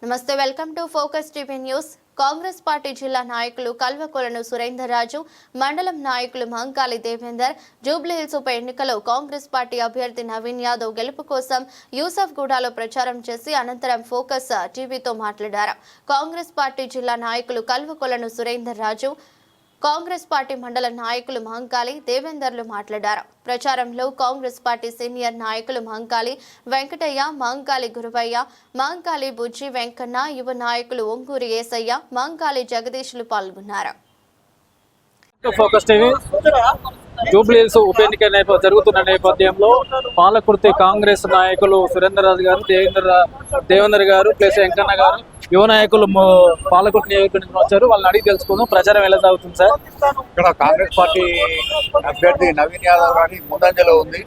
నమస్తే, welcome to focus TV news. Congress party జిల్లా నాయకులు కల్వకొలను సురేందర్ రాజు, మండలం నాయకులు మంకాలి దేవేందర్ జూబ్లీహిల్స్ ఉప ఎన్నికలో కాంగ్రెస్ పార్టీ అభ్యర్థి నవీన్ యాదవ్ గెలుపు కోసం యూసఫ్ గూడలో ప్రచారం చేసి అనంతరం ఫోకస్ టీవీతో మాట్లాడారు. కాంగ్రెస్ పార్టీ జిల్లా నాయకులు కల్వకొలను సురేందర్ రాజు, కాంగ్రెస్ పార్టీ మండల నాయకులు మంకాలి దేవేందర్లు మాట్లాడారు. ప్రచారంలో కాంగ్రెస్ పార్టీ సీనియర్ నాయకులు మంకాలి వెంకటయ్య, మంకాలి గురువయ్య, మంకాలి బుజ్జి వెంకన్న, యువ నాయకులు ఒంగూరి ఏసయ్య, మంకాలి జగదీష్లు పాల్గొన్నారు. ఫోకస్ టీవీ జూబ్లీహిల్స్ ఉప ఎన్నిక జరుగుతున్న నేపథ్యంలో పాలకుర్తి కాంగ్రెస్ నాయకులు సురేందర్ రాజు గారు, దేవేందర్ గారు ప్లస్ వెంకన్న గారు, యువ నాయకులు పాలకుర్తి నియోజకవర్గం వచ్చారు. వాళ్ళని అడిగి తెలుసుకుందాం ప్రచారం ఎలా సాగుతుంది సార్. ఇక్కడ కాంగ్రెస్ పార్టీ అభ్యర్థి నవీన్ యాదవ్ గారి ముందంజలో ఉంది.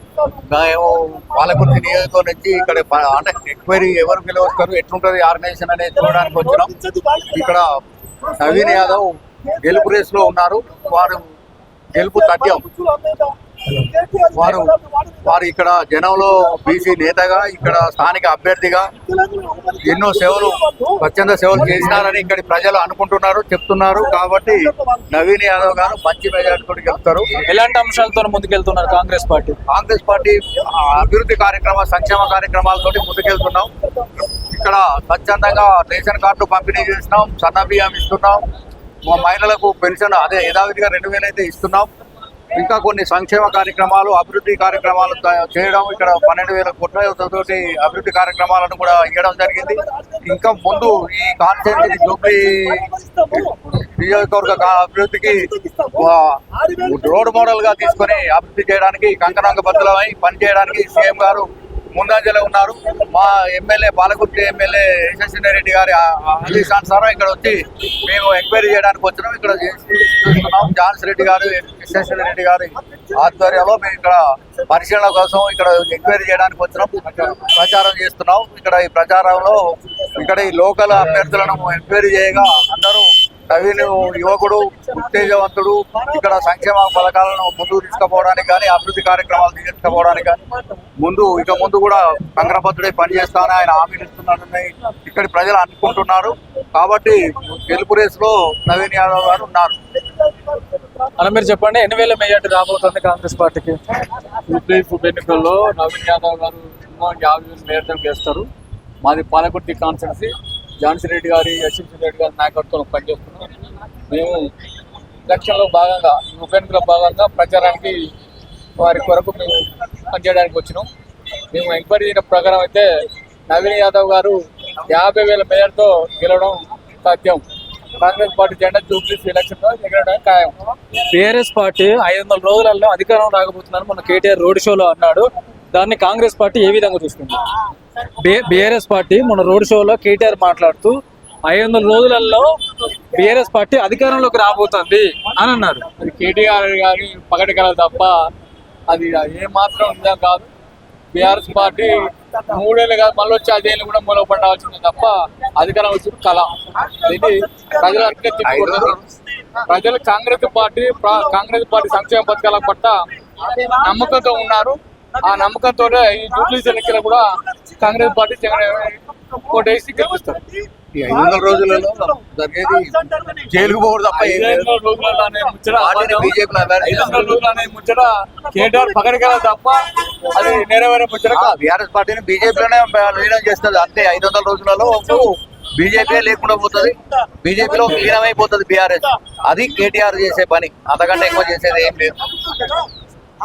పాలకుర్తి నియోజకవర్గం నుంచి ఇక్కడ ఎంక్వైరీ ఎవరు పిలవస్తారు, ఎట్లుంటది ఆర్గనైజేషన్ అనేది చూడడానికి వచ్చినాం. ఇక్కడ నవీన్ యాదవ్ గెలుపు రేస్ లో ఉన్నారు. వారు గెలుపు తథ్యం. వారు ఇక్కడ జనంలో బీసీ నేతగా, ఇక్కడ స్థానిక అభ్యర్థిగా ఎన్నో సేవలు, స్వచ్ఛంద సేవలు చేసినారని ఇక్కడి ప్రజలు అనుకుంటున్నారు, చెప్తున్నారు. కాబట్టి నవీన్ యాదవ్ గారు మంచి మెజార్టీతో గెలుస్తారు. ఎలాంటి అంశాలతో ముందుకెళ్తున్నారు కాంగ్రెస్ పార్టీ? కాంగ్రెస్ పార్టీ అభివృద్ధి కార్యక్రమాలు, సంక్షేమ కార్యక్రమాలతో ముందుకెళ్తున్నాం. ఇక్కడ స్వచ్ఛందంగా రేషన్ కార్డులు పంపిణీ చేస్తున్నాం, సన్న బియ్యం ఇస్తున్నాం, మహిళలకు పెన్షన్ అదే యథావిధిగా 2000 అయితే ఇస్తున్నాం. ఇంకా కొన్ని సంక్షేమ కార్యక్రమాలు, అభివృద్ధి కార్యక్రమాలు చేయడం, ఇక్కడ 12,000 కోట్లతోటి అభివృద్ధి కార్యక్రమాలను కూడా ఇవ్వడం జరిగింది. ఇంకా ముందు ఈ కాన్స్టిట్యూన్సీ జూబ్లీ నియోజకవర్గ అభివృద్ధికి రోడ్ మోడల్ గా తీసుకొని అభివృద్ధి చేయడానికి కంకణంగ బద్దలమై పనిచేయడానికి సీఎం గారు ముందంజలో ఉన్నారు. మా ఎమ్మెల్యే పాలకుర్తి ఎమ్మెల్యే యశస్విని రెడ్డి గారి ఆదేశానుసారం ఇక్కడ వచ్చి మేము ఎంక్వైరీ చేయడానికి వచ్చినాం. ఇక్కడ చూస్తున్నాం జాన్స్ రెడ్డి గారు, యశస్విని రెడ్డి గారి ఆధ్వర్యంలో మేము ఇక్కడ పరిశీలన కోసం ఇక్కడ ఎంక్వైరీ చేయడానికి వచ్చినాం, ప్రచారం చేస్తున్నాం. ఇక్కడ ఈ ప్రచారంలో ఇక్కడ ఈ లోకల్ అభ్యర్థులను ఎంక్వైరీ చేయగా అందరూ నవీన్ యువకుడు, ఉత్తేజవంతుడు, ఇక్కడ సంక్షేమ పథకాలను ముందుకు తీసుకుపోవడానికి కానీ, అభివృద్ధి కార్యక్రమాలు తీసుకుపోవడానికి కానీ ఇక ముందు కూడా కంగ్రపత్రుడై పనిచేస్తానని ఆయన హామీలు ఇస్తున్నారని ఇక్కడి ప్రజలు అనుకుంటున్నారు. కాబట్టి గెలుపు రేసులో నవీన్ యాదవ్ గారు ఉన్నారు. అలా మీరు చెప్పండి, 8,000 మెజార్టీ రాబోతుంది కాంగ్రెస్ పార్టీకి? జూబ్లీహిల్స్ ఉప ఎన్నికల్లో నవీన్ యాదవ్ గారు 50,000 మెజార్టీ గెలుస్తారు. మాది పాలకుర్తి కాన్స్టిట్యూన్సీ. ఝాన్సీ రెడ్డి గారి, యశస్వి రెడ్డి గారి నాయకత్వంలో పనిచేస్తున్నాం. మేము ఎలక్షన్లో భాగంగా, ఉప ఎన్నికలో భాగంగా ప్రచారానికి వారి కొరకు మేము పనిచేయడానికి వచ్చినాం. మేము ఎంక్వైరీ చేసిన ప్రకారం అయితే నవీన్ యాదవ్ గారు 50,000 మెజార్టీతో గెలవడం సాధ్యం. కాంగ్రెస్ పార్టీ జెండా జూబ్లీహిల్స్ ఎలక్షన్లో గెలవడం ఖాయం. బీఆర్ఎస్ పార్టీ 500 రోజులలో అధికారం రాకపోతుందని మన కేటీఆర్ రోడ్ షోలో అన్నాడు. దాన్ని కాంగ్రెస్ పార్టీ ఏ విధంగా చూస్తుంది? బీఆర్ఎస్ పార్టీ మన రోడ్ షోలో కేటీఆర్ మాట్లాడుతూ 500 రోజులలో బీఆర్ఎస్ పార్టీ అధికారంలోకి రాబోతుంది అని అన్నారు. అది కేటీఆర్ గారి పగటి కళ తప్ప అది ఏమాత్రం నిజం కాదు. బీఆర్ఎస్ పార్టీ 3 ఏళ్ళు కాదు, మళ్ళీ వచ్చి 5 ఏళ్ళు కూడా మూలపడాల్సింది తప్ప అధికారం వచ్చి కళ. ఇది ప్రజలు అట్లే తిప్పుకుంటారు. ప్రజలు కాంగ్రెస్ పార్టీ సంక్షేమ పథకాల పట్ల నమ్మకంతో ఉన్నారు. ఆ నమ్మకంతో ఈ జూబ్లీహిల్స్ ఎన్నికలు కూడా కాంగ్రెస్ పార్టీ కోటేసి గెలిపిస్తారు. ఈ 500 రోజులలో జరిగేది జైలుకు పోవడం తప్ప ముచ్చట కేటీఆర్ పగడికల తప్ప అది నెరవేరే ముచ్చట. బీఆర్ఎస్ పార్టీని బీజేపీలోనే లీనం చేస్తుంది అంతే. 500 రోజులలో బీజేపీ లేకుండా పోతుంది, బీజేపీలో లీనమైపోతుంది బీఆర్ఎస్. అది కేటీఆర్ చేసే పని, అంతకంటే ఎక్కువ చేసేది ఏం లేదు.